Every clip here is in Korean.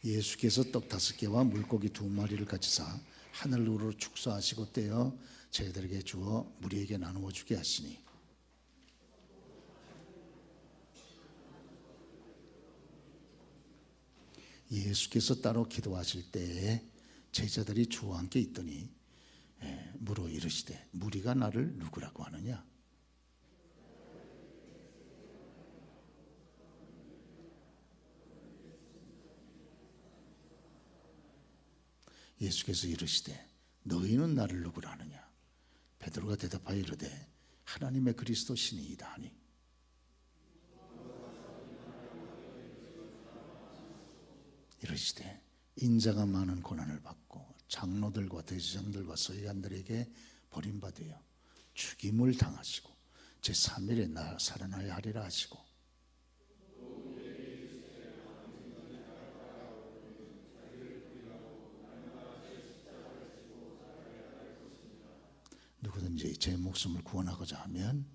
예수께서 떡 5개와 물고기 2마리를 가지사 하늘으로 축사하시고 떼어 저희들에게 주어 무리에게 나누어 주게 하시니 예수께서 따로 기도하실 때에 제자들이 주와 함께 있더니 물어 이르시되 무리가 나를 누구라고 하느냐? 예수께서 이르시되 너희는 나를 누구라 하느냐? 베드로가 대답하여 이르되 하나님의 그리스도 신이이다 하니 이르시되 인자가 많은 고난을 받고 장로들과 대제사장들과 서기관들에게 버림받으여 죽임을 당하시고 제3일에 살아나야 하리라 하시고 누구든지 제 목숨을 구원하고자 하면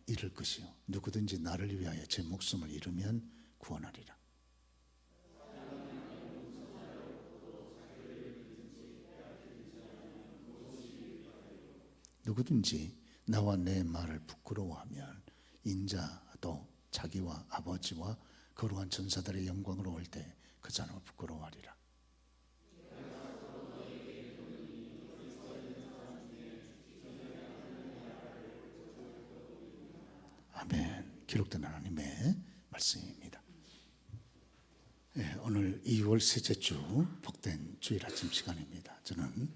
잃을 것이요 누구든지 나를 위하여 제 목숨을 잃으면 구원하리라. 누구든지 나와 내 말을 부끄러워하면 인자도 자기와 아버지와 거룩한 천사들의 영광으로 올 때 그 사람을 부끄러워하리라. 아멘. 기록된 하나님의 말씀입니다. 오늘 2월 셋째 주 복된 주일 아침 시간입니다. 저는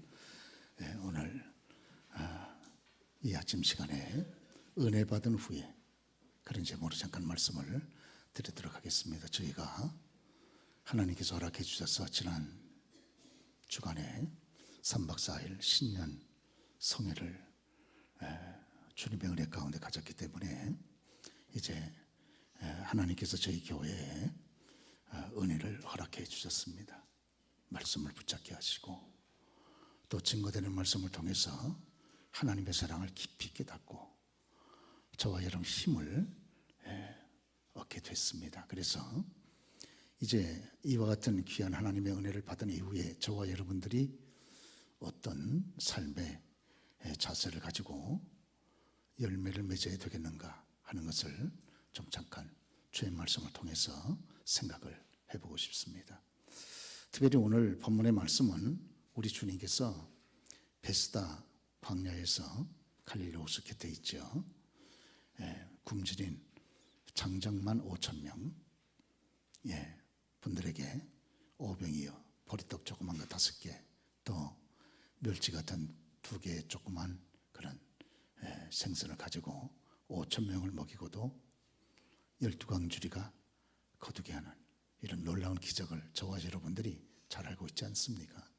오늘 이 아침 시간에 은혜 받은 후에 그런 제목으로 잠깐 말씀을 드리도록 하겠습니다. 저희가 하나님께서 허락해 주셔서 지난 주간에 3박 4일 신년 성회를 주님의 은혜 가운데 가졌기 때문에 이제 하나님께서 저희 교회에 은혜를 허락해 주셨습니다. 말씀을 붙잡게 하시고 또 증거되는 말씀을 통해서 하나님의 사랑을 깊이 깨닫고 저와 여러분 힘을 얻게 됐습니다. 그래서 이제 이와 같은 귀한 하나님의 은혜를 받은 이후에 저와 여러분들이 어떤 삶의 자세를 가지고 열매를 맺어야 되겠는가 하는 것을 좀 잠깐 주의 말씀을 통해서 생각을 해보고 싶습니다. 특별히 오늘 본문의 말씀은 우리 주님께서 베스다 광야에서 갈릴리 호수 곁에 있죠. 굶주린 장정만 5,000명 분들에게 오병이어 보리떡 조그만 거 5개 또 멸치 같은 2개 조그만 그런 생선을 가지고 5,000명을 먹이고도 12광주리가 거두게 하는 이런 놀라운 기적을 저와 여러분들이 잘 알고 있지 않습니까?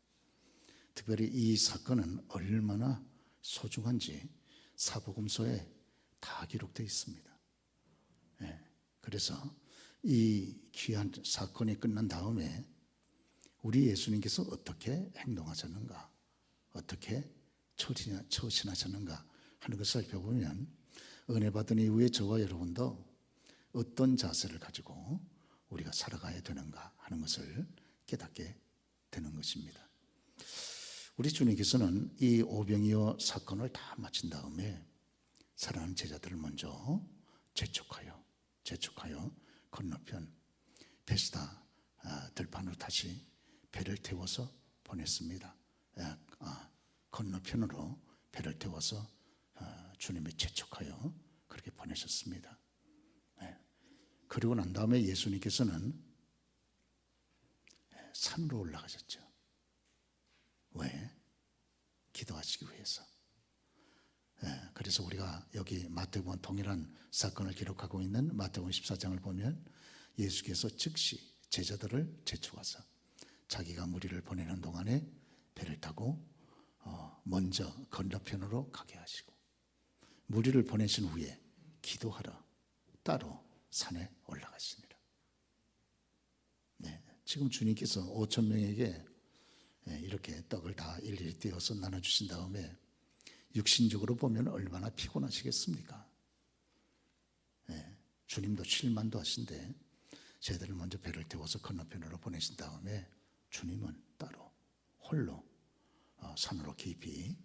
특별히 이 사건은 얼마나 소중한지 사복음서에 다 기록되어 있습니다. 그래서 이 귀한 사건이 끝난 다음에 우리 예수님께서 어떻게 행동하셨는가, 어떻게 처신하셨는가 하는 것을 살펴보면 은혜 받은 이후에 저와 여러분도 어떤 자세를 가지고 우리가 살아가야 되는가 하는 것을 깨닫게 되는 것입니다. 우리 주님께서는 이 오병이어 사건을 다 마친 다음에 사랑하는 제자들을 먼저 재촉하여 건너편 베스다 들판으로 다시 배를 태워서 보냈습니다. 건너편으로 배를 태워서 주님이 재촉하여 그렇게 보내셨습니다. 그리고 난 다음에 예수님께서는 산으로 올라가셨죠. 왜? 기도하시기 위해서. 그래서 우리가 여기 마태복음 동일한 사건을 기록하고 있는 마태복음 14장을 보면 예수께서 즉시 제자들을 재촉하사 자기가 무리를 보내는 동안에 배를 타고 먼저 건너편으로 가게 하시고 무리를 보내신 후에 기도하러 따로 산에 올라가시니라. 지금 주님께서 5,000명에게 이렇게 떡을 다 일일이 떼어서 나눠주신 다음에 육신적으로 보면 얼마나 피곤하시겠습니까? 주님도 쉴만도 하신데 저희들을 먼저 배를 태워서 건너편으로 보내신 다음에 주님은 따로 홀로 산으로 깊이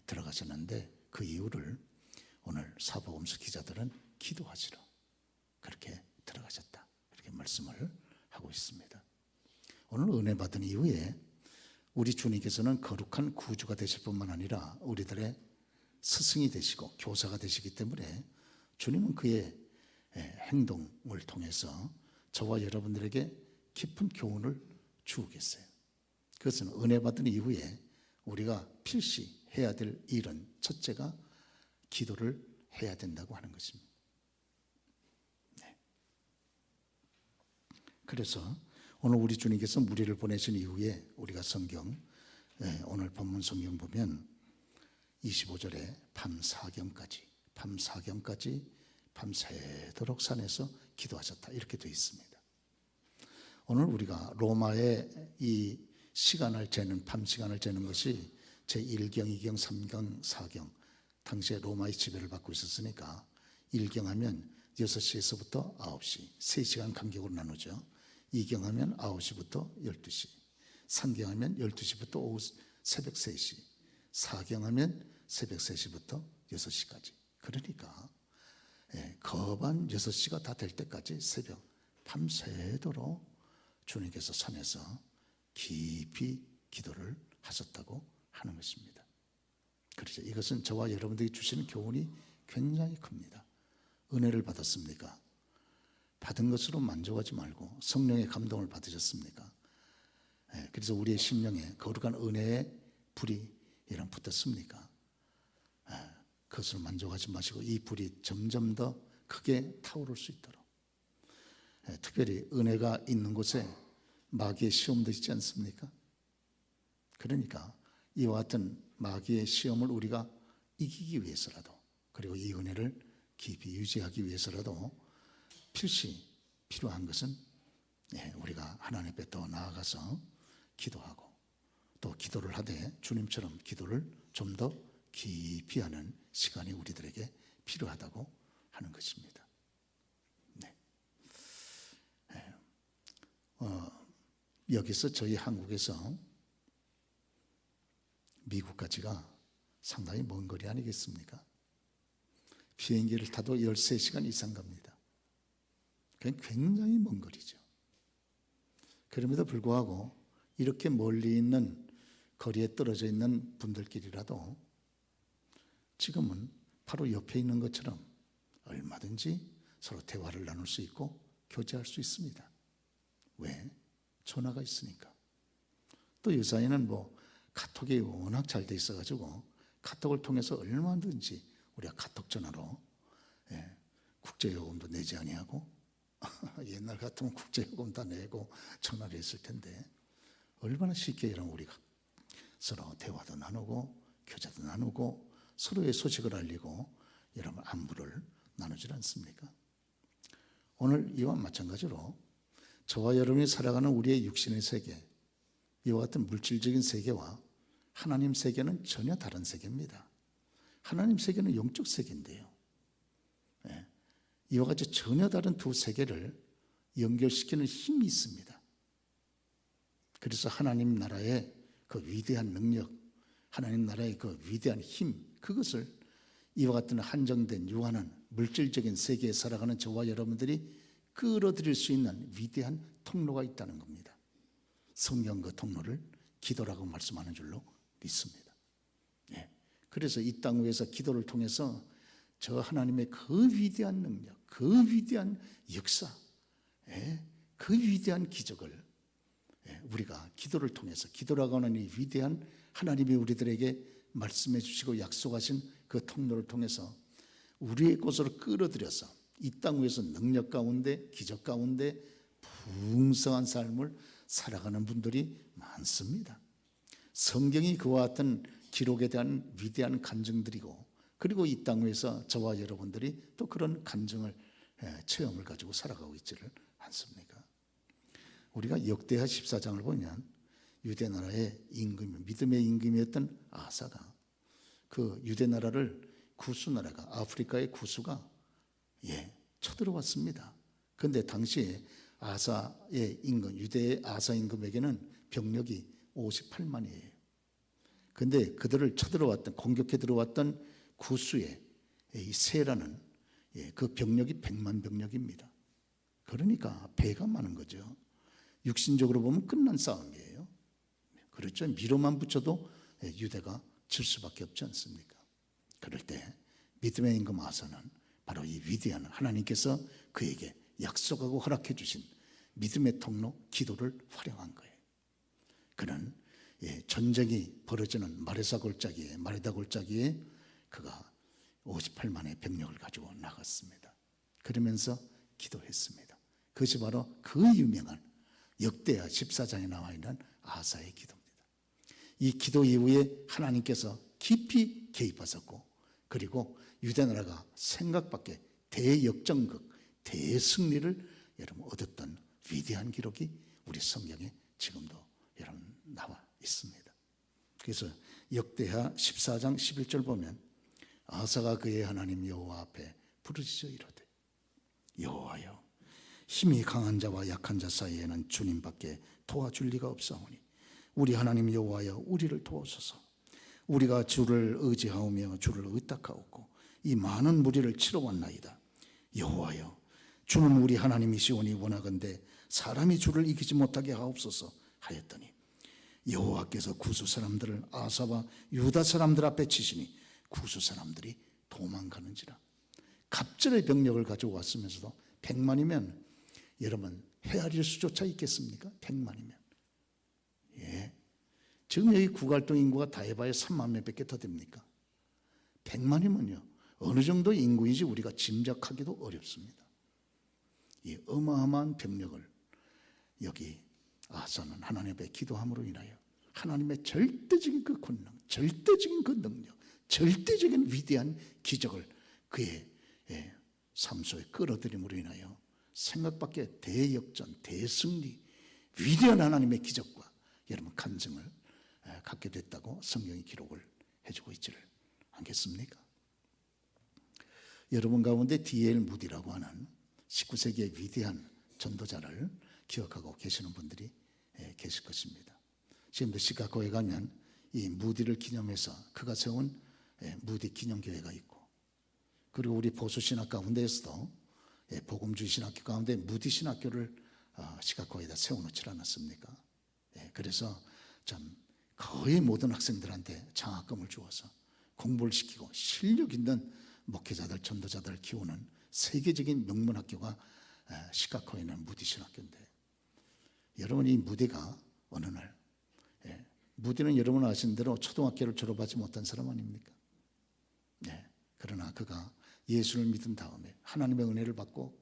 들어가셨는데, 그 이유를 오늘 사복음서 기자들은 기도하시러 그렇게 들어가셨다, 이렇게 말씀을 하고 있습니다. 오늘 은혜 받은 이후에 우리 주님께서는 거룩한 구주가 되실 뿐만 아니라 우리들의 스승이 되시고 교사가 되시기 때문에 주님은 그의 행동을 통해서 저와 여러분들에게 깊은 교훈을 주겠어요. 그것은 은혜 받은 이후에 우리가 필시 해야 될 일은 첫째가 기도를 해야 된다고 하는 것입니다. 그래서 오늘 우리 주님께서 무리를 보내신 이후에 우리가 성경, 오늘 본문 성경 보면 25절에 밤사경까지 밤새도록 산에서 기도하셨다, 이렇게 되어 있습니다. 오늘 우리가 로마의 이 시간을 재는, 밤 시간을 재는 것이 제1경, 2경, 3경, 4경, 당시에 로마의 지배를 받고 있었으니까 1경 하면 6시에서부터 9시 3시간 간격으로 나누죠. 2경 하면 9시부터 12시, 3경 하면 12시부터 오후 새벽 3시, 4경 하면 새벽 3시부터 6시까지. 그러니까 거반 6시가 다 될 때까지 새벽 밤새도록 주님께서 산에서 깊이 기도를 하셨다고 하는 것입니다. 그렇죠. 이것은 저와 여러분들이 주시는 교훈이 굉장히 큽니다. 은혜를 받았습니까? 받은 것으로 만족하지 말고 성령의 감동을 받으셨습니까? 그래서 우리의 심령에 거룩한 은혜의 불이 붙었습니까? 그것으로 만족하지 마시고 이 불이 점점 더 크게 타오를 수 있도록, 특별히 은혜가 있는 곳에 마귀의 시험도 있지 않습니까? 그러니까 이와 같은 마귀의 시험을 우리가 이기기 위해서라도, 그리고 이 은혜를 깊이 유지하기 위해서라도 필시 필요한 것은 우리가 하나님 앞에 더 나아가서 기도하고, 또 기도를 하되 주님처럼 기도를 좀 더 깊이 하는 시간이 우리들에게 필요하다고 하는 것입니다. 여기서 저희 한국에서 미국까지가 상당히 먼 거리 아니겠습니까? 비행기를 타도 13시간 이상 갑니다. 그건 굉장히 먼 거리죠. 그럼에도 불구하고 이렇게 멀리 있는 거리에 떨어져 있는 분들끼리라도 지금은 바로 옆에 있는 것처럼 얼마든지 서로 대화를 나눌 수 있고 교제할 수 있습니다. 왜? 전화가 있으니까. 또 요사이는 카톡이 워낙 잘 돼 있어가지고 카톡을 통해서 얼마든지 우리가 카톡 전화로 국제요금도 내지 아니하고 옛날 같으면 국제요금 다 내고 전화를 했을 텐데 얼마나 쉽게 이런 우리가 서로 대화도 나누고 교제도 나누고 서로의 소식을 알리고 여러분 안부를 나누지 않습니까? 오늘 이와 마찬가지로 저와 여러분이 살아가는 우리의 육신의 세계, 이와 같은 물질적인 세계와 하나님 세계는 전혀 다른 세계입니다. 하나님 세계는 영적 세계인데요, 이와 같이 전혀 다른 두 세계를 연결시키는 힘이 있습니다. 그래서 하나님 나라의 그 위대한 능력, 하나님 나라의 그 위대한 힘, 그것을 이와 같은 한정된 유한한 물질적인 세계에 살아가는 저와 여러분들이 끌어들일 수 있는 위대한 통로가 있다는 겁니다. 성경 그 통로를 기도라고 말씀하는 줄로 믿습니다. 그래서 이 땅 위에서 기도를 통해서 저 하나님의 그 위대한 능력, 그 위대한 역사, 그 위대한 기적을 우리가 기도를 통해서, 기도라고 하는 이 위대한 하나님이 우리들에게 말씀해 주시고 약속하신 그 통로를 통해서 우리의 곳으로 끌어들여서 이 땅 위에서 능력 가운데, 기적 가운데 풍성한 삶을 살아가는 분들이 많습니다. 성경이 그와 같은 기록에 대한 위대한 간증들이고, 그리고 이 땅 위에서 저와 여러분들이 또 그런 간증을, 체험을 가지고 살아가고 있지를 않습니까? 우리가 역대하 14장을 보면 유대 나라의 임금, 믿음의 임금이었던 아사가 그 유대 나라를, 구수 나라가, 아프리카의 구수가 쳐들어왔습니다. 그런데 당시에 아사의 임금, 유대의 아사 임금에게는 병력이 58만이에요. 그런데 그들을 쳐들어왔던, 공격해 들어왔던 구스의 이 세라는 그 병력이 100만 병력입니다. 그러니까 배가 많은 거죠. 육신적으로 보면 끝난 싸움이에요. 그렇죠. 미로만 붙여도 유대가 질 수밖에 없지 않습니까? 그럴 때 믿음의 임금 아사는 바로 이 위대한 하나님께서 그에게 약속하고 허락해 주신 믿음의 통로 기도를 활용한 거예요. 그는 전쟁이 벌어지는 마레다 골짜기에 그가 58만의 병력을 가지고 나갔습니다. 그러면서 기도했습니다. 그것이 바로 그 유명한 역대하 14장에 나와 있는 아사의 기도입니다. 이 기도 이후에 하나님께서 깊이 개입하셨고, 그리고 유대 나라가 생각 밖의 대역전극, 대승리를 여러분 얻었던 위대한 기록이 우리 성경에 지금도 여러분 나와 있습니다. 그래서 역대하 14장 11절 보면 아사가 그의 하나님 여호와 앞에 부르짖어 이르되 여호와여, 힘이 강한 자와 약한 자 사이에는 주님밖에 도와줄 리가 없사오니 우리 하나님 여호와여, 우리를 도우소서. 우리가 주를 의지하오며 주를 의탁하옵고 이 많은 무리를 치러 왔나이다. 여호와여, 주는 우리 하나님이시오니 원하건대 사람이 주를 이기지 못하게 하옵소서 하였더니 여호와께서 구스 사람들을 아사와 유다 사람들 앞에 치시니 구스 사람들이 도망가는지라. 갑절의 병력을 가지고 왔으면서도 100만이면 여러분 헤아릴 수조차 있겠습니까? 100만이면. 지금 여기 구갈동 인구가 다 해봐야 3만 명밖에 더 됩니까? 100만이면요 어느 정도 인구인지 우리가 짐작하기도 어렵습니다. 이 어마어마한 병력을 여기 아사는 하나님 앞에 기도함으로 인하여 하나님의 절대적인 그 권능, 절대적인 그 능력, 절대적인 위대한 기적을 그의 삶 속에 끌어들임으로 인하여 생각 밖의 대역전, 대승리, 위대한 하나님의 기적과 여러분 간증을 갖게 됐다고 성경이 기록을 해주고 있지를 않겠습니까? 여러분 가운데 D.L. 무디라고 하는 19세기의 위대한 전도자를 기억하고 계시는 분들이 계실 것입니다. 지금도 시카고에 가면 이 무디를 기념해서 그가 세운 무디 기념교회가 있고, 그리고 우리 보수신학 가운데에서도 복음주의 신학교 가운데 무디 신학교를 시카고에다 세워놓지 않았습니까? 그래서 참 거의 모든 학생들한테 장학금을 주어서 공부를 시키고 실력 있는 목회자들, 전도자들을 키우는 세계적인 명문 학교가 시카고에 있는 무디 신학교인데, 여러분 이 무디가 어느 날, 무디는 여러분 아시는 대로 초등학교를 졸업하지 못한 사람 아닙니까? 그러나 그가 예수를 믿은 다음에 하나님의 은혜를 받고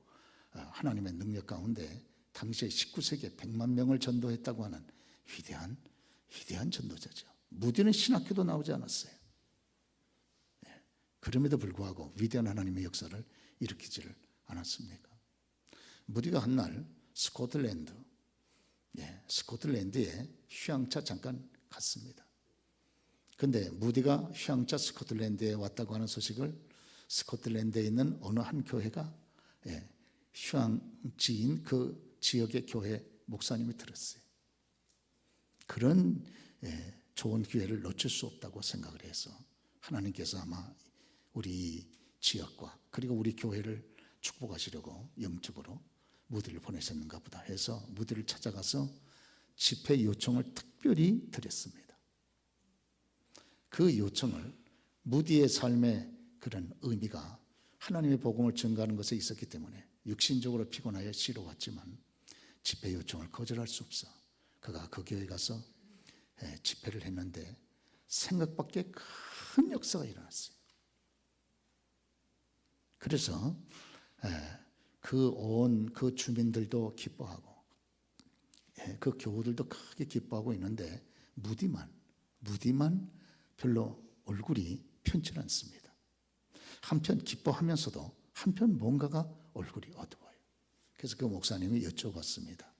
하나님의 능력 가운데 당시에 19세기에 100만 명을 전도했다고 하는 위대한 전도자죠. 무디는 신학교도 나오지 않았어요. 그럼에도 불구하고 위대한 하나님의 역사를 일으키지를 않았습니까? 무디가 한날 스코틀랜드에 휴양차 잠깐 갔습니다. 그런데 무디가 휴양차 스코틀랜드에 왔다고 하는 소식을 스코틀랜드에 있는 어느 한 교회가 휴양지인 그 지역의 교회 목사님이 들었어요. 그런 좋은 기회를 놓칠 수 없다고 생각을 해서 하나님께서 아마 우리 지역과 그리고 우리 교회를 축복하시려고 영적으로 무디를 보내셨는가 보다 해서 무디를 찾아가서 집회 요청을 특별히 드렸습니다. 그 요청을 무디의 삶의 그런 의미가 하나님의 복음을 전가하는 것에 있었기 때문에 육신적으로 피곤하여 쉬러 왔지만 집회 요청을 거절할 수 없어 그가 그 교회에 가서 집회를 했는데 생각 밖의 큰 역사가 일어났어요. 그래서 그 주민들도 기뻐하고 그 교우들도 크게 기뻐하고 있는데 무디만 별로 얼굴이 편치 않습니다. 한편 기뻐하면서도 한편 뭔가가 얼굴이 어두워요. 그래서 그 목사님이 여쭤봤습니다.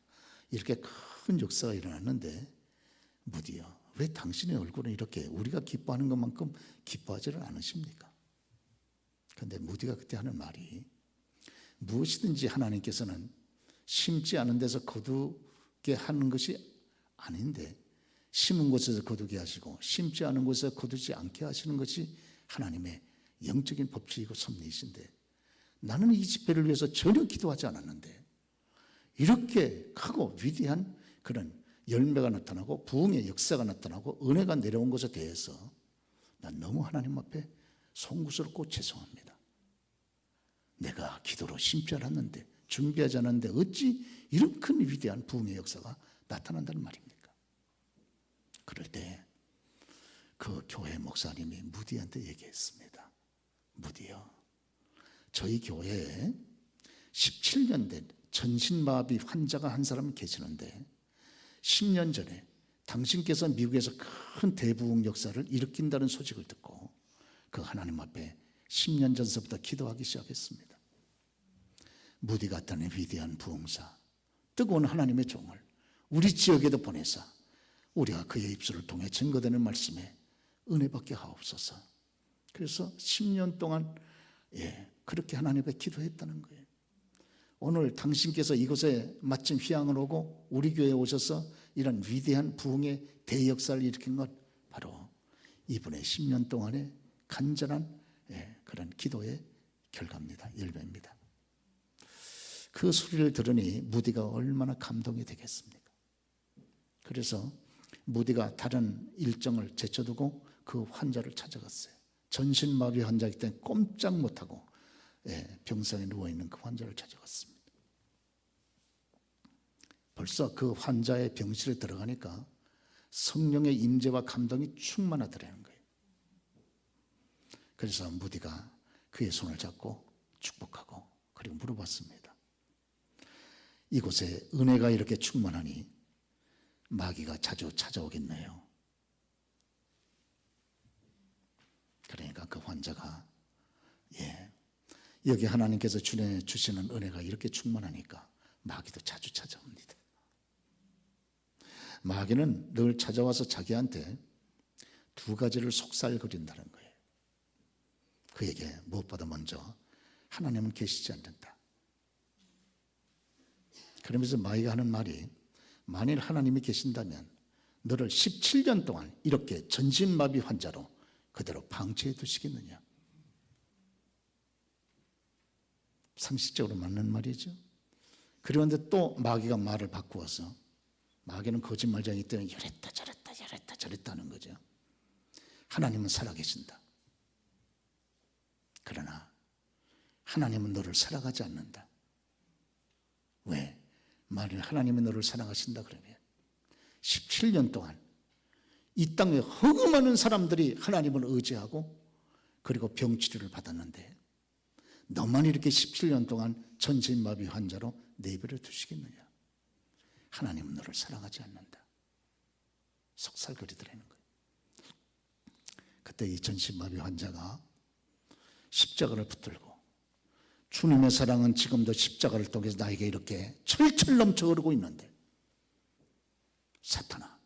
이렇게 큰 역사가 일어났는데 무디요, 왜 당신의 얼굴은 이렇게 우리가 기뻐하는 것만큼 기뻐하지를 않으십니까? 그런데 무디가 그때 하는 말이 무엇이든지 하나님께서는 심지 않은 데서 거두게 하는 것이 아닌데, 심은 곳에서 거두게 하시고 심지 않은 곳에서 거두지 않게 하시는 것이 하나님의 영적인 법칙이고 섭리이신데, 나는 이 집회를 위해서 전혀 기도하지 않았는데 이렇게 크고 위대한 그런 열매가 나타나고 부흥의 역사가 나타나고 은혜가 내려온 것에 대해서 난 너무 하나님 앞에 송구스럽고 죄송합니다. 내가 기도로 심지 않았는데, 준비하지 않았는데 어찌 이런 큰 위대한 부흥의 역사가 나타난다는 말입니까? 그럴 때 그 교회 목사님이 무디한테 얘기했습니다. 무디요, 저희 교회에 17년 된 전신마비 환자가 한 사람 계시는데 10년 전에 당신께서 미국에서 큰 대부흥 역사를 일으킨다는 소식을 듣고 그 하나님 앞에 10년 전서부터 기도하기 시작했습니다. 무디 같다는 위대한 부흥사, 뜨거운 하나님의 종을 우리 지역에도 보내사 우리가 그의 입술을 통해 증거되는 말씀에 은혜 받게 하옵소서. 그래서 10년 동안 그렇게 하나님 앞에 기도했다는 거예요. 오늘 당신께서 이곳에 마침 휘양을 오고 우리 교회에 오셔서 이런 위대한 부흥의 대역사를 일으킨 것, 바로 이분의 10년 동안의 간절한 그런 기도의 결과입니다. 열매입니다. 그 소리를 들으니 무디가 얼마나 감동이 되겠습니까? 그래서 무디가 다른 일정을 제쳐두고 그 환자를 찾아갔어요. 전신마비 환자이기 때문에 꼼짝 못하고 병상에 누워있는 그 환자를 찾아갔습니다. 벌써 그 환자의 병실에 들어가니까 성령의 임재와 감동이 충만하더라는 거예요. 그래서 무디가 그의 손을 잡고 축복하고 그리고 물어봤습니다. 이곳에 은혜가 이렇게 충만하니 마귀가 자주 찾아오겠네요. 그러니까 그 환자가 여기 하나님께서 주시는 은혜가 이렇게 충만하니까 마귀도 자주 찾아옵니다. 마귀는 늘 찾아와서 자기한테 두 가지를 속살거린다는 거예요. 그에게 무엇보다 먼저 하나님은 계시지 않는다. 그러면서 마귀가 하는 말이, 만일 하나님이 계신다면 너를 17년 동안 이렇게 전신마비 환자로 그대로 방치해 두시겠느냐. 상식적으로 맞는 말이죠. 그런데 또 마귀가 말을 바꾸어서, 마귀는 거짓말쟁이기 때문에 이랬다 저랬다 하는 거죠. 하나님은 살아계신다. 그러나 하나님은 너를 사랑하지 않는다. 왜? 만일 하나님이 너를 사랑하신다 그러면 17년 동안 이 땅에 허구 많은 사람들이 하나님을 의지하고 그리고 병치료를 받았는데 너만 이렇게 17년 동안 전신마비 환자로 내버려 두시겠느냐. 하나님은 너를 사랑하지 않는다. 속살거리더라는 거예요. 그때 이 전신마비 환자가 십자가를 붙들고, 주님의 사랑은 지금도 십자가를 통해서 나에게 이렇게 철철 넘쳐 흐르고 있는데, 사탄아,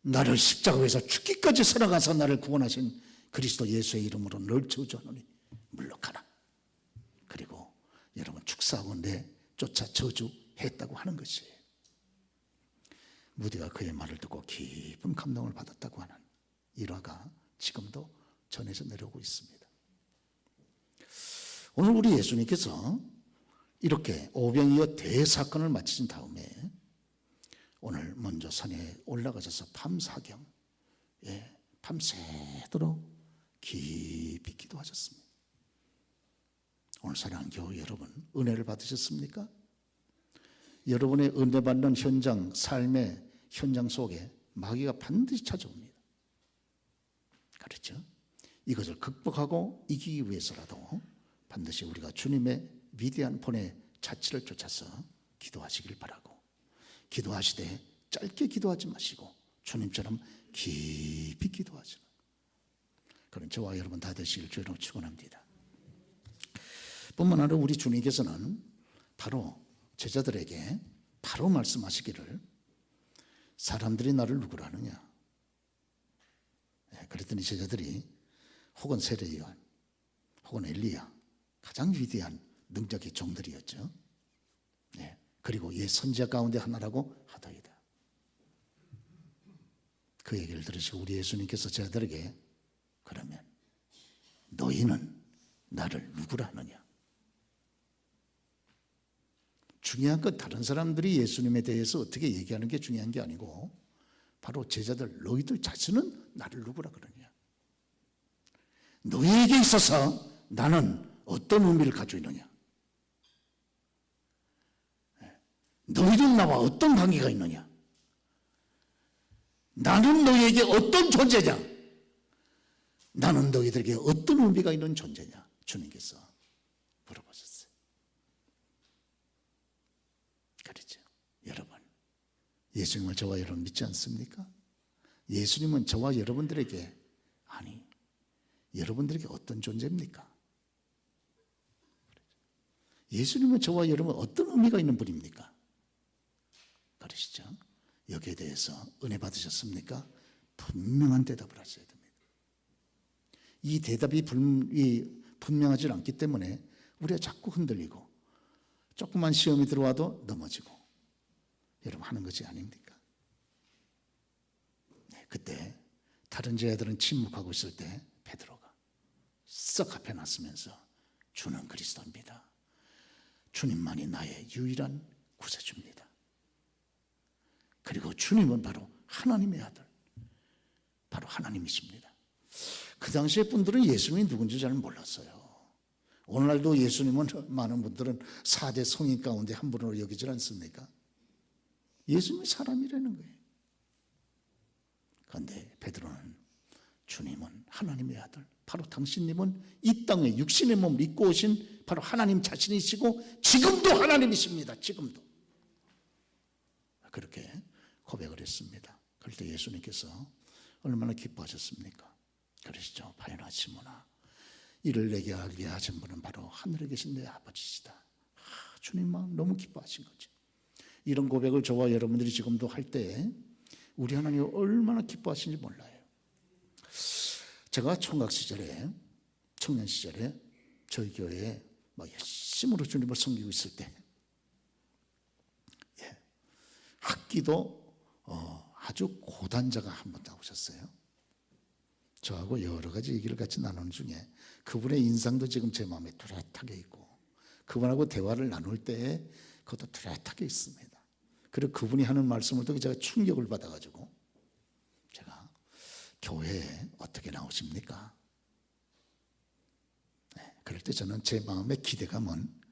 나를 십자가에서 죽기까지 사랑하사 나를 구원하신 그리스도 예수의 이름으로 널 저주하노니 물러가라. 그리고 여러분 축사하고 내쫓아 저주했다고 하는 것이에요. 무디가 그의 말을 듣고 깊은 감동을 받았다고 하는 일화가 지금도 전해져 내려오고 있습니다. 오늘 우리 예수님께서 이렇게 오병이어 대사건을 마치신 다음에 오늘 먼저 산에 올라가셔서 밤사경, 밤새도록 깊이 기도하셨습니다. 오늘 사랑하는 교회 여러분, 은혜를 받으셨습니까? 여러분의 은혜 받는 현장, 삶의 현장 속에 마귀가 반드시 찾아옵니다. 그렇죠? 이것을 극복하고 이기기 위해서라도 반드시 우리가 주님의 위대한 본의 자치를 쫓아서 기도하시길 바라고, 기도하시되 짧게 기도하지 마시고 주님처럼 깊이 기도하시는 그런 저와 여러분 다 되시길 주로 축원합니다. 뿐만 아니라 우리 주님께서는 바로 제자들에게 바로 말씀하시기를, 사람들이 나를 누구라 하느냐. 그랬더니 제자들이 혹은 세례요한 혹은 엘리야, 가장 위대한 능력의 종들이었죠. 그리고 옛 선지자 가운데 하나라고 하더이다. 그 얘기를 들으시고 우리 예수님께서 제자들에게 그러면 너희는 나를 누구라 하느냐? 중요한 건 다른 사람들이 예수님에 대해서 어떻게 얘기하는 게 중요한 게 아니고 바로 제자들 너희들 자신은 나를 누구라 그러냐? 너희에게 있어서 나는 어떤 의미를 가지고 있느냐? 너희는 나와 어떤 관계가 있느냐? 나는 너희에게 어떤 존재냐? 나는 너희들에게 어떤 의미가 있는 존재냐? 주님께서 물어보셨어요. 그렇죠. 여러분, 예수님을 저와 여러분 믿지 않습니까? 예수님은 저와 여러분들에게 여러분들에게 어떤 존재입니까? 예수님은 저와 여러분 어떤 의미가 있는 분입니까? 그러시죠? 여기에 대해서 은혜 받으셨습니까? 분명한 대답을 하셔야 됩니다. 이 대답이 분명하지 않기 때문에 우리가 자꾸 흔들리고 조그만 시험이 들어와도 넘어지고 여러분 하는 것이 아닙니까? 네, 그때 다른 제자들은 침묵하고 있을 때 베드로가 썩 앞에 나서면서 주는 그리스도입니다. 주님만이 나의 유일한 구세주입니다. 그리고 주님은 바로 하나님의 아들, 바로 하나님이십니다. 그 당시의 분들은 예수님이 누군지 잘 몰랐어요. 오늘날도 예수님은 많은 분들은 4대 성인 가운데 한 분으로 여기질 않습니까? 예수님이 사람이라는 거예요. 그런데 베드로는 주님은 하나님의 아들, 바로 당신님은 이 땅에 육신의 몸을 입고 오신 바로 하나님 자신이시고 지금도 하나님이십니다. 지금도. 그렇게 고백을 했습니다. 그럴 때 예수님께서 얼마나 기뻐하셨습니까? 그러시죠. 바요나 시몬아, 이를 내게 알게 하신 분은 바로 하늘에 계신 내 아버지시다. 주님 마음 너무 기뻐하신 거죠. 이런 고백을 저와 여러분들이 지금도 할 때 우리 하나님이 얼마나 기뻐하시는지 몰라요. 제가 총각 시절에, 청년 시절에 저희 교회에 열심으로 주님을 섬기고 있을 때 학기도 아주 고단자가 한 분 나오셨어요. 저하고 여러 가지 얘기를 같이 나누는 중에 그분의 인상도 지금 제 마음에 뚜렷하게 있고 그분하고 대화를 나눌 때 그것도 뚜렷하게 있습니다. 그리고 그분이 하는 말씀을 듣고 제가 충격을 받아가지고 제가 교회에 어떻게 나오십니까? 네, 그럴 때 저는 제 마음의 기대감은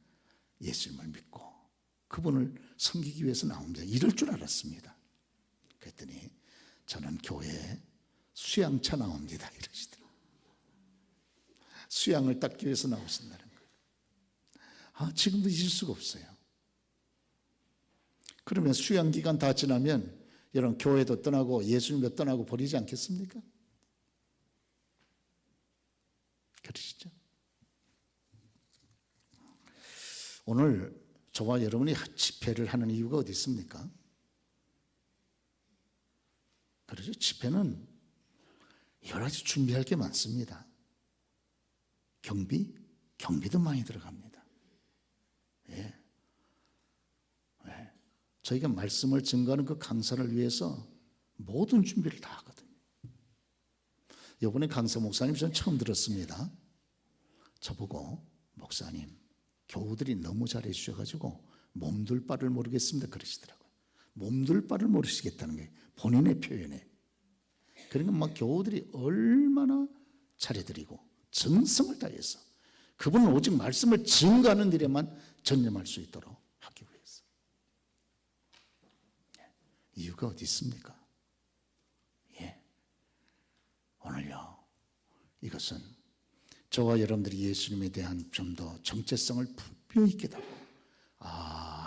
예수님을 믿고 그분을 섬기기 위해서 나옵니다. 이럴 줄 알았습니다. 그랬더니 저는 교회에 수양차 나옵니다. 이러시더라고요. 수양을 닦기 위해서 나오신다는 거예요. 지금도 잊을 수가 없어요. 그러면 수양 기간 다 지나면 여러분 교회도 떠나고 예수님도 떠나고 버리지 않겠습니까? 그러시죠? 오늘 저와 여러분이 집회를 하는 이유가 어디 있습니까? 그렇죠? 집회는 여러 가지 준비할 게 많습니다. 경비도 많이 들어갑니다. 예. 저희가 말씀을 증거하는 그 강사를 위해서 모든 준비를 다 하거든요. 이번에 강사 목사님 저는 처음 들었습니다. 저보고 목사님 교우들이 너무 잘해 주셔가지고 몸둘 바를 모르겠습니다 그러시더라고요. 몸둘 바를 모르시겠다는 게 본인의 표현에. 그러니까 막 교우들이 얼마나 잘해드리고 정성을 다해서 그분은 오직 말씀을 증거하는 일에만 전념할 수 있도록 하기 위해서. 이유가 어디 있습니까? 오늘요 이것은 저와 여러분들이 예수님에 대한 좀 더 정체성을 분명히 깨닫고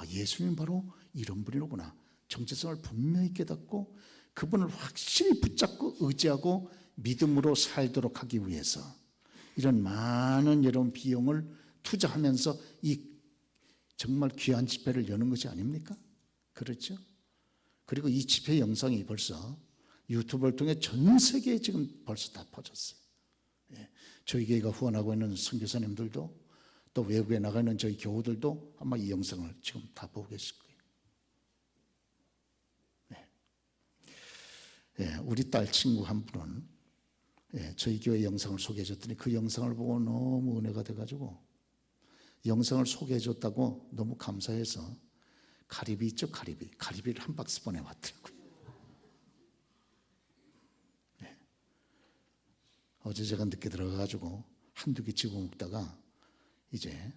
예수님 바로 이런 분이로구나 정체성을 분명히 깨닫고 그분을 확실히 붙잡고 의지하고 믿음으로 살도록 하기 위해서 이런 많은 여러분 비용을 투자하면서 이 정말 귀한 집회를 여는 것이 아닙니까? 그렇죠? 그리고 이 집회 영상이 벌써 유튜브를 통해 전 세계에 지금 벌써 다 퍼졌어요. 저희 교회가 후원하고 있는 선교사님들도 또 외국에 나가 있는 저희 교우들도 아마 이 영상을 지금 다 보고 계실 거예요. 우리 딸 친구 한 분은 저희 교회 영상을 소개해 줬더니 그 영상을 보고 너무 은혜가 돼가지고 영상을 소개해 줬다고 너무 감사해서 가리비 있죠, 가리비를 한 박스 보내왔더라고요. 어제 제가 늦게 들어가가지고 한두 개 집어 먹다가 이제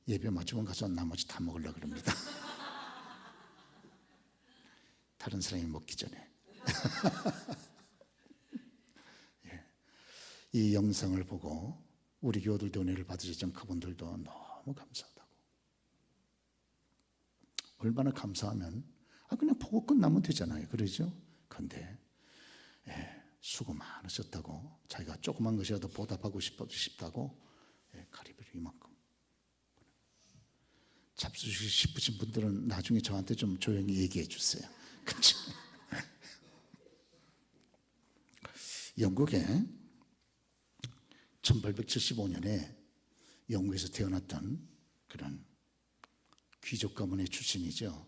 예배 마치고 가서 나머지 다 먹으려고 그럽니다. 다른 사람이 먹기 전에. 이 영상을 보고 우리 교우들도 은혜를 받으셨지만 그분들도 너무 감사하다고. 얼마나 감사하면 그냥 보고 끝나면 되잖아요. 그러죠? 그런데 수고 많으셨다고, 자기가 조그만 것이라도 보답하고 싶다고 가리비를 이만큼 잡수시고 싶으신 분들은 나중에 저한테 좀 조용히 얘기해 주세요. 그렇죠? 영국에 1875년에 영국에서 태어났던 그런 귀족 가문의 출신이죠.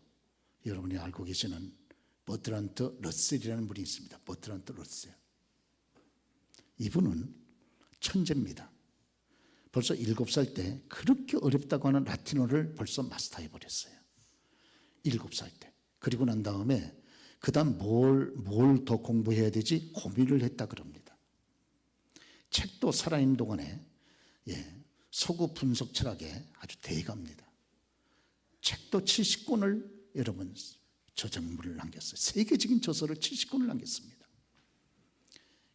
여러분이 알고 계시는 버트란트 러셀이라는 분이 있습니다. 버트란트 러셀. 이분은 천재입니다. 벌써 7살 때 그렇게 어렵다고 하는 라틴어를 벌써 마스터해 버렸어요. 7살 때. 그리고 난 다음에 그 다음 뭘 더 공부해야 되지 고민을 했다 그럽니다. 책도 살아있는 동안에 서구 분석 철학에 아주 대가입니다. 책도 70권을 여러분 저작물을 남겼어요. 세계적인 저서를 70권을 남겼습니다.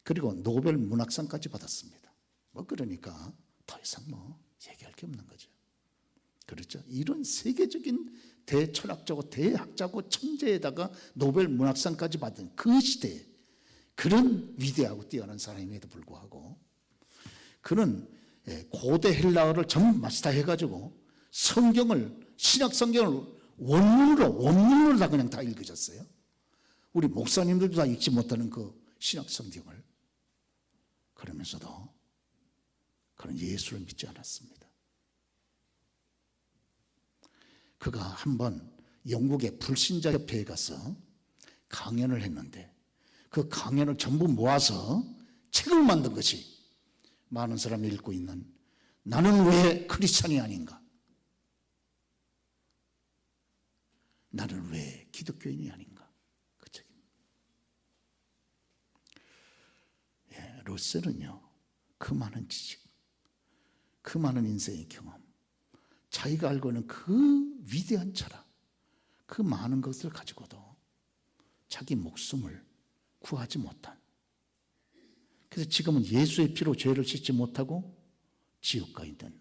그리고 노벨 문학상까지 받았습니다. 그러니까 더 이상 얘기할 게 없는 거죠. 그렇죠? 이런 세계적인 대철학자고 대학자고 천재에다가 노벨 문학상까지 받은 그 시대에 그런 위대하고 뛰어난 사람임에도 불구하고 그는 고대 헬라어를 전부 마스터해가지고 성경을, 신약 성경을 원문으로 다 그냥 다 읽으셨어요. 우리 목사님들도 다 읽지 못하는 그 신약 성경을. 그러면서도 그는 예수를 믿지 않았습니다. 그가 한번 영국의 불신자협회에 가서 강연을 했는데 그 강연을 전부 모아서 책을 만든 것이 많은 사람이 읽고 있는 나는 왜 크리스찬이 아닌가? 나는 왜 기독교인이 아닌가? 그 책입니다. 러셀은요, 그 많은 지식, 그 많은 인생의 경험, 자기가 알고 있는 그 위대한 철학, 그 많은 것을 가지고도 자기 목숨을 구하지 못한, 그래서 지금은 예수의 피로 죄를 씻지 못하고 지옥 가 있는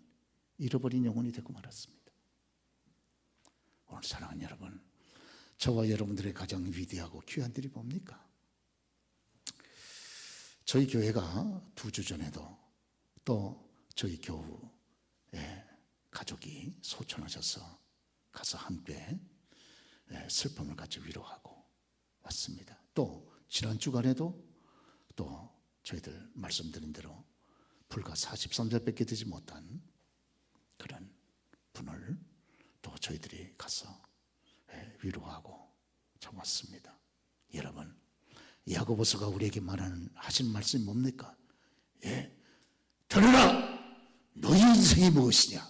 잃어버린 영혼이 되고 말았습니다. 오늘 사랑하는 여러분, 저와 여러분들의 가장 위대하고 귀한 일이 뭡니까? 저희 교회가 2주 전에도 또 저희 교우의 가족이 소천하셔서 가서 함께 슬픔을 같이 위로하고 왔습니다. 또 지난 주간에도 또 저희들 말씀드린 대로 불과 43살밖에 되지 못한 그런 분을 또 저희들이 가서 위로하고 참았습니다. 여러분, 야고보서가 우리에게 하신 말씀이 뭡니까? 들으라! 너희 인생이 무엇이냐?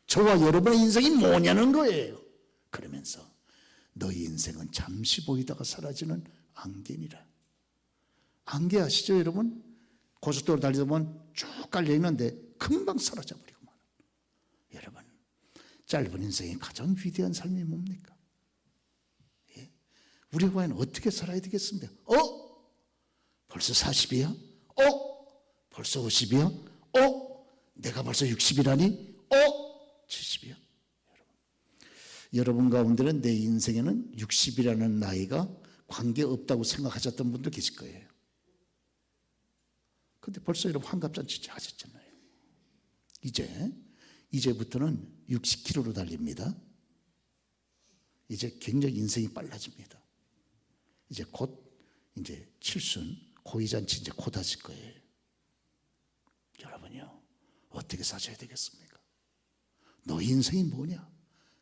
저와 여러분의 인생이 뭐냐는 거예요. 그러면서 너희 인생은 잠시 보이다가 사라지는 안개니라. 안개 아시죠, 여러분? 고속도로 달리다 보면 쭉 깔려 있는데 금방 사라져 버리고 말아요. 여러분, 짧은 인생의 가장 위대한 삶이 뭡니까? 우리가 과연 어떻게 살아야 되겠습니까? 벌써 40이야? 벌써 50이야? 내가 벌써 60이라니? 70이야? 여러분 가운데는 내 인생에는 60이라는 나이가 관계없다고 생각하셨던 분도 계실 거예요. 근데 벌써 여러분 환갑잔치 하셨잖아요. 이제부터는 60km로 달립니다. 이제 굉장히 인생이 빨라집니다. 이제 곧 칠순, 고이잔치 이제 곧 하실 거예요. 여러분요, 어떻게 사셔야 되겠습니까? 너희 인생이 뭐냐?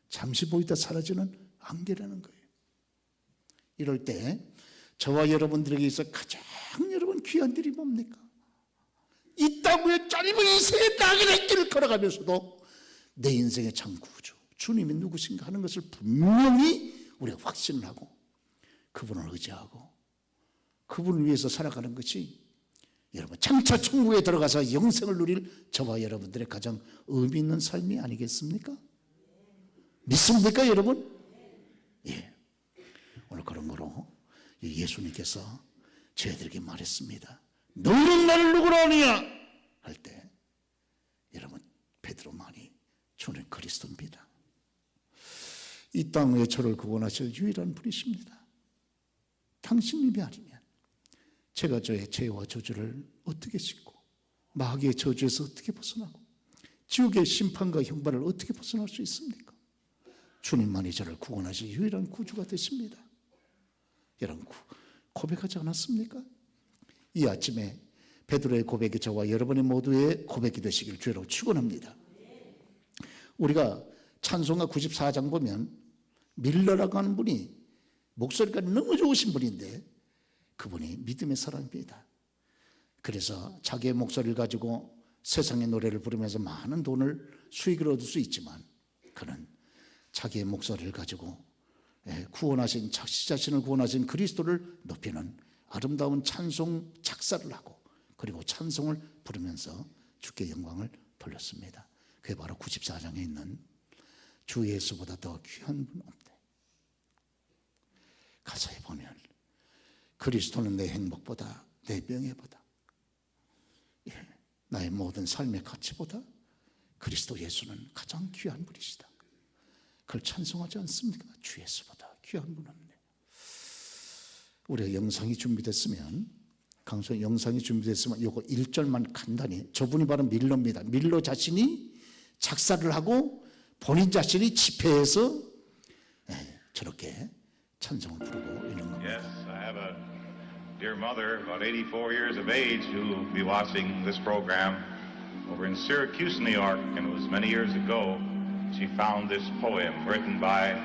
잠시 보이다 사라지는 안개라는 거예요. 이럴 때 저와 여러분들에게 있어 가장 여러분 귀한 일이 뭡니까? 이 땅 위에 짧은 인생의 나그네 길을 걸어가면서도 내 인생의 참 구주 주님이 누구신가 하는 것을 분명히 우리가 확신을 하고 그분을 의지하고 그분을 위해서 살아가는 것이 여러분 장차 천국에 들어가서 영생을 누릴 저와 여러분들의 가장 의미 있는 삶이 아니겠습니까? 믿습니까 여러분? 예. 오늘 그런 거로 예수님께서 저희들에게 말했습니다. 너희는 나를 누구라 하느냐 할 때 여러분 베드로 말이 주는 그리스도입니다. 이 땅에 저를 구원하실 유일한 분이십니다. 당신님이 아니면 제가 저의 죄와 저주를 어떻게 씻고 마귀의 저주에서 어떻게 벗어나고 지옥의 심판과 형벌을 어떻게 벗어날 수 있습니까? 주님만이 저를 구원하실 유일한 구주가 되십니다. 여러분 고백하지 않았습니까? 이 아침에 베드로의 고백이 저와 여러분의 모두의 고백이 되시길 주로 축원합니다. 우리가 찬송가 94장 보면 밀러라고 하는 분이 목소리가 너무 좋으신 분인데 그분이 믿음의 사람입니다. 그래서 자기의 목소리를 가지고 세상의 노래를 부르면서 많은 돈을 수익을 얻을 수 있지만 그는 자기의 목소리를 가지고 구원하신 자신을 구원하신 그리스도를 높이는 아름다운 찬송 작사를 하고 그리고 찬송을 부르면서 주께 영광을 돌렸습니다. 그게 바로 94장에 있는 주 예수보다 더 귀한 분 없네. 가사에 보면 그리스도는 내 행복보다 내 명예보다 나의 모든 삶의 가치보다 그리스도 예수는 가장 귀한 분이시다. 그걸 찬송하지 않습니까? 주 예수보다 귀한 분 없네. 우리가 영상이 준비됐으면 강소 영상이 준비됐으면 요거 1절만 간단히 저분이 바로 밀러입니다. 밀러 자신이 작사를 하고 본인 자신이 집회에서 저렇게 찬송을 부르고 이런 겁니다. Yes, I have a dear mother, about 84 years of age, who will be watching this program over in Syracuse, New York, and it was many years ago. She found this poem written by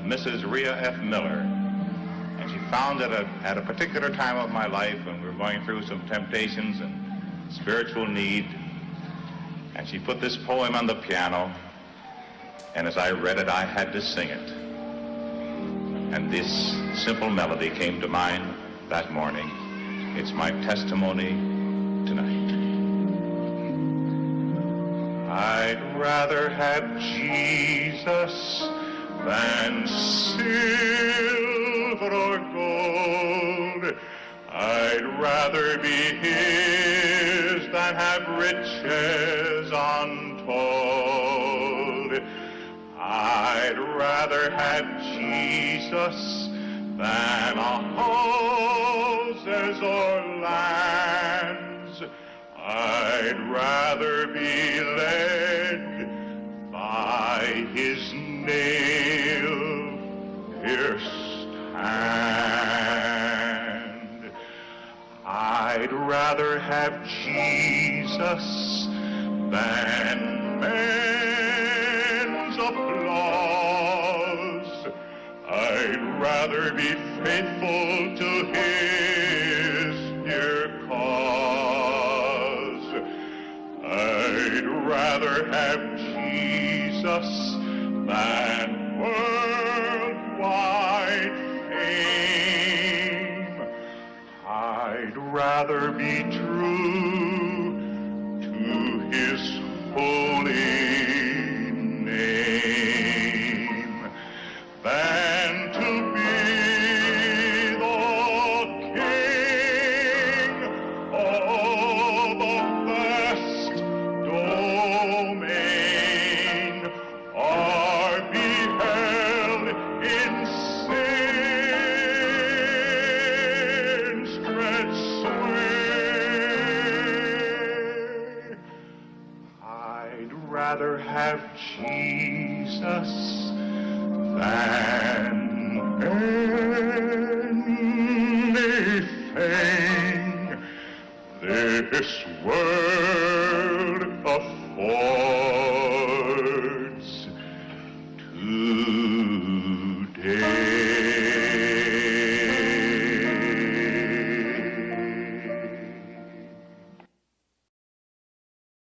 Mrs. Rhea F. Miller, and she found it at a particular time of my life when we were going through some temptations and spiritual need, and she put this poem on the piano, and as I read it, I had to sing it. And this simple melody came to mind that morning. It's my testimony tonight. I'd rather have Jesus than silver or gold. I'd rather be His than have riches untold. I'd rather have Jesus than houses or lands. I'd rather be led by His nail-pierced hand. I'd rather have Jesus than men's applause. I'd rather be faithful to His dear cause. I'd rather have Jesus than worldwide fame. I'd rather be true to His holy name than to be the king of the vast domain, or be held in sin's dread sway. I'd rather have Jesus than anything this world affords today.